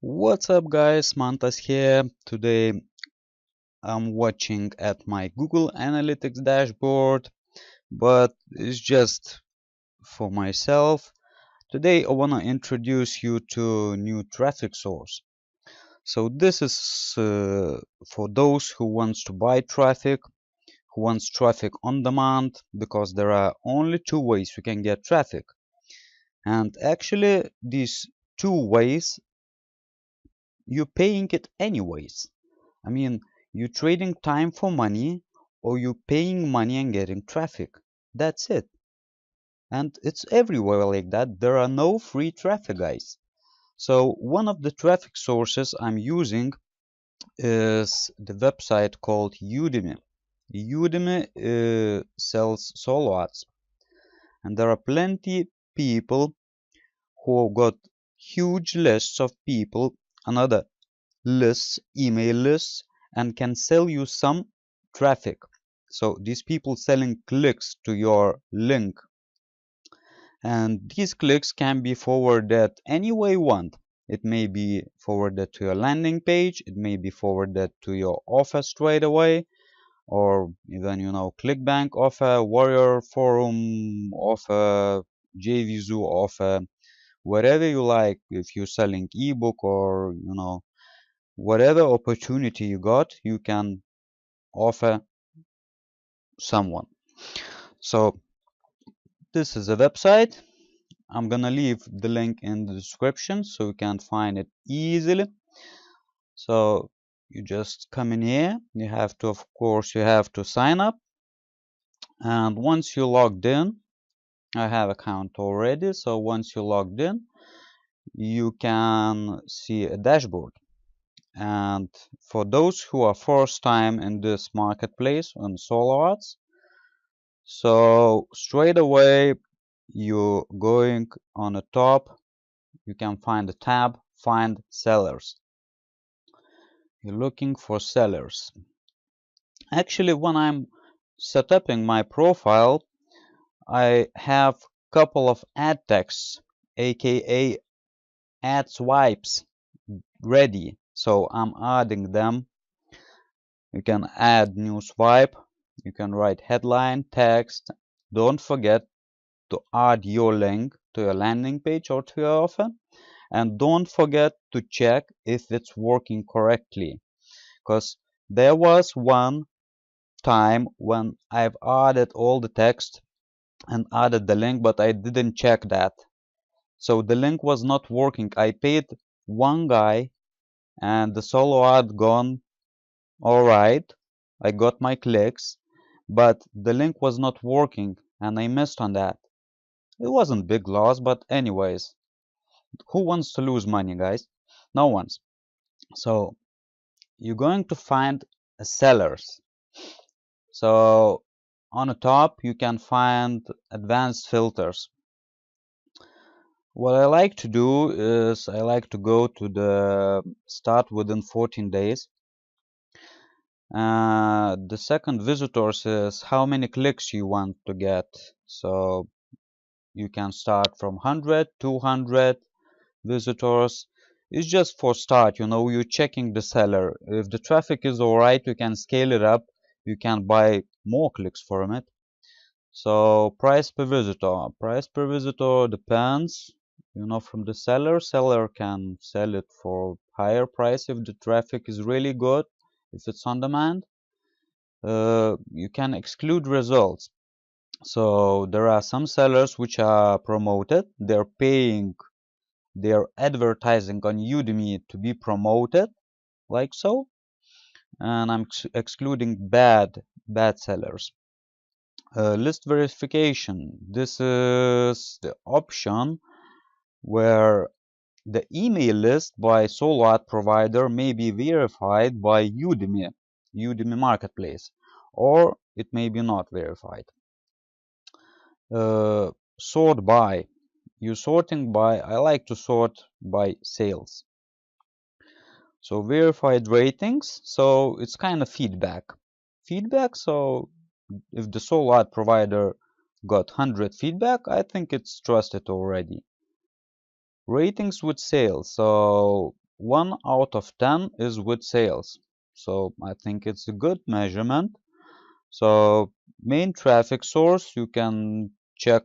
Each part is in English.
What's up guys, Mantas here. Today I'm watching at my Google Analytics dashboard, but it's just for myself. Today I wanna introduce you to a new traffic source. So this is for those who wants to buy traffic, who wants traffic on demand, because there are only two ways you can get traffic. And actually these two ways you're paying it anyways. I mean, you trading time for money or you paying money and getting traffic. That's it. And it's everywhere like that. There are no free traffic, guys. So one of the traffic sources I'm using is the website called Udemy. Udemy sells solo ads, and there are plenty people who got huge lists of people, another lists, email lists, and can sell you some traffic. So these people selling clicks to your link, and these clicks can be forwarded any way you want. It may be forwarded to your landing page, it may be forwarded to your offer straight away, or even ClickBank offer, Warrior Forum offer, JVZoo offer, whatever you like. If you're selling ebook or whatever opportunity you got, you can offer someone. So this is a website. I'm gonna leave the link in the description so you can find it easily. So you just come in here. You have to, of course, you have to sign up. And once you logged in, I have account already. So once you logged in, you can see a dashboard. And for those who are first time in this marketplace on solo ads, so straight away you're going on the top, you can find the tab find sellers. You're looking for sellers. Actually, when I'm setting my profile, I have couple of ad texts, aka ad swipes, ready. So I'm adding them. You can add new swipe, you can write headline, text. Don't forget to add your link to your landing page or to your offer, and don't forget to check if it's working correctly, because there was one time when I've added all the text and added the link, but I didn't check that, so the link was not working. I paid one guy and the solo ad gone all right, I got my clicks, but the link was not working and I missed on that. It wasn't big loss, but anyways, who wants to lose money, guys? No one's. So you're going to find sellers. So on the top you can find advanced filters. What I like to do is I like to go to the start within 14 days. The second visitors is how many clicks you want to get. So you can start from 100, 200 visitors. It's just for start, you're checking the seller. If the traffic is alright, you can scale it up. You can buy more clicks from it. So price per visitor. Price per visitor depends, from the seller. Seller can sell it for higher price if the traffic is really good, if it's on demand. You can exclude results. So there are some sellers which are promoted. They're advertising on Udemy to be promoted, like so. And I'm excluding bad sellers. List verification. This is the option where the email list by solo ad provider may be verified by Udemy Marketplace, or it may be not verified. Sort by. You're sorting by, I like to sort by sales. So verified ratings, so it's kind of feedback. So if the solo ad provider got 100 feedback, I think it's trusted already. Ratings with sales, so 1 out of 10 is with sales. So I think it's a good measurement. So main traffic source, you can check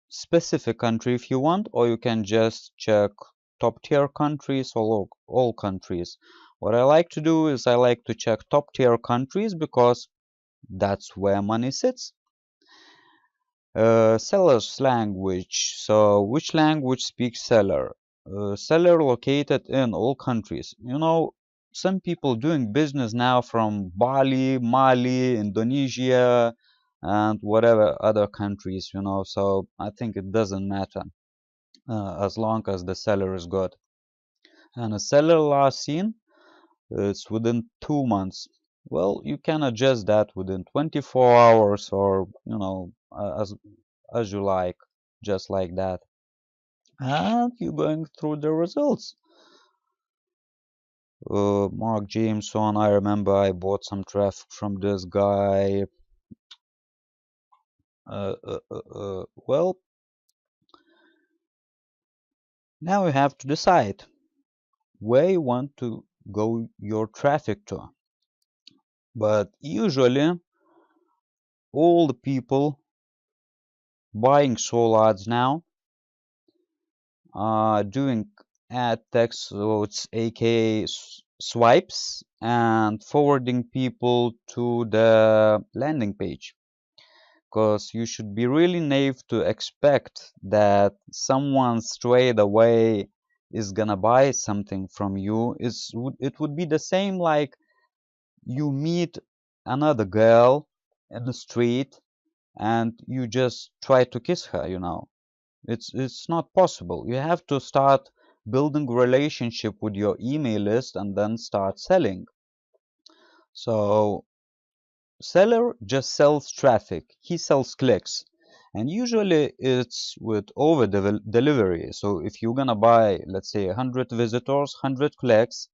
specific country if you want, or you can just check top tier countries or all countries. What I like to do is I like to check top tier countries because that's where money sits. Seller's language. So which language speaks seller? Seller located in all countries. You know, some people doing business now from Bali, Mali, Indonesia, and whatever other countries, you know. So I think it doesn't matter as long as the seller is good. And a seller last seen, it's within 2 months. Well, you can adjust that within 24 hours or, you know, as you like, just like that. And you're going through the results. Mark Jameson, I remember I bought some traffic from this guy. Well, now you have to decide where you want to go your traffic to. But usually, all the people buying solo ads now are doing ad text, so it's aka swipes, and forwarding people to the landing page. Because you should be really naive to expect that someone straight away is gonna buy something from you. It would be the same like you meet another girl in the street and you just try to kiss her, you know. It's not possible. You have to start building relationship with your email list and then start selling. So seller just sells traffic. He sells clicks. And usually it's with over delivery. So if you're gonna buy, let's say 100 visitors, 100 clicks,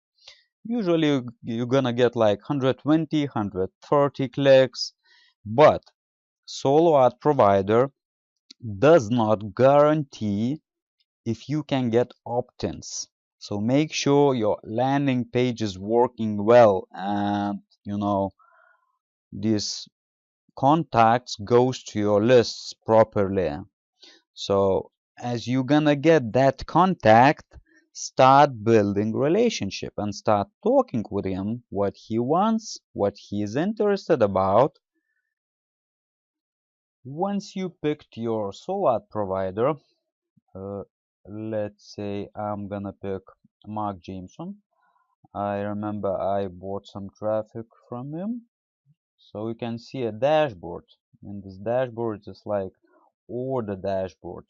usually you're gonna get like 120, 130 clicks. But solo ad provider does not guarantee if you can get opt-ins. So make sure your landing page is working well and you know these contacts goes to your lists properly. So as you're gonna get that contact, start building relationship and start talking with him what he wants, what he's interested about. Once you picked your solo ad provider, uh, let's say I'm gonna pick Mark Jameson. I remember I bought some traffic from him. So you can see a dashboard. And this dashboard is like order dashboard.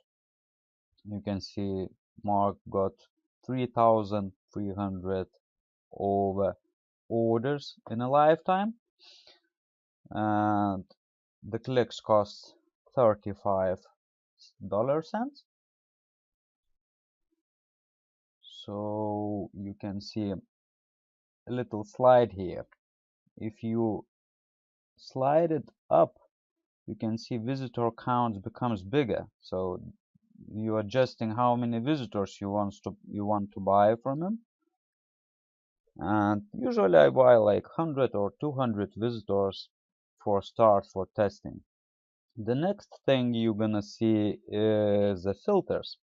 You can see Mark got 3,300 over orders in a lifetime. And the clicks cost 35 cents. So you can see a little slide here. If you slide it up, you can see visitor counts becomes bigger. So you're adjusting how many visitors you want to buy from him. And usually I buy like 100 or 200 visitors for start for testing. The next thing you're gonna see is the filters.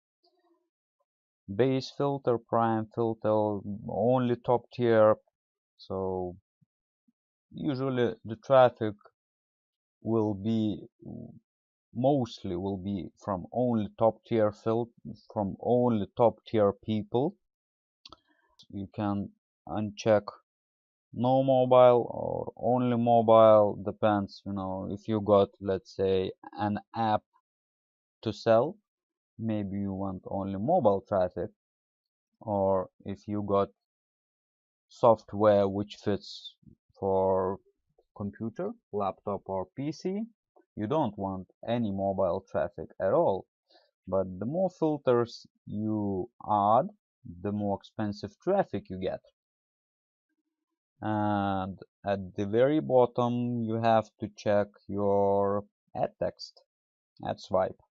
Base filter, prime filter, only top tier. So usually the traffic will be mostly will be from only top tier from only top tier people. You can uncheck no mobile or only mobile, depends, you know, if you got, let's say, an app to sell, maybe you want only mobile traffic, or if you got software which fits for computer, laptop or PC, you don't want any mobile traffic at all. But the more filters you add, the more expensive traffic you get. And at the very bottom you have to check your ad text, ad swipe.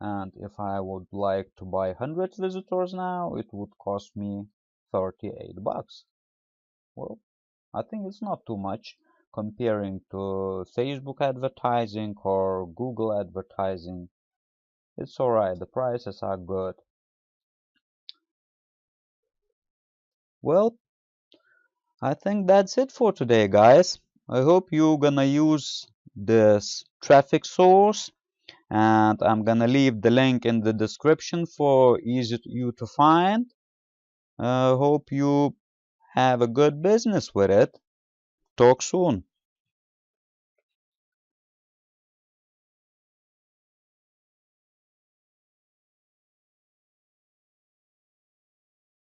and if I would like to buy 100 visitors now, it would cost me 38 bucks. Well, I think it's not too much comparing to Facebook advertising or Google advertising. It's alright, the prices are good. Well, I think that's it for today, guys. I hope you're gonna use this traffic source, and I'm gonna leave the link in the description for easy you to find. Hope you have a good business with it. Talk soon.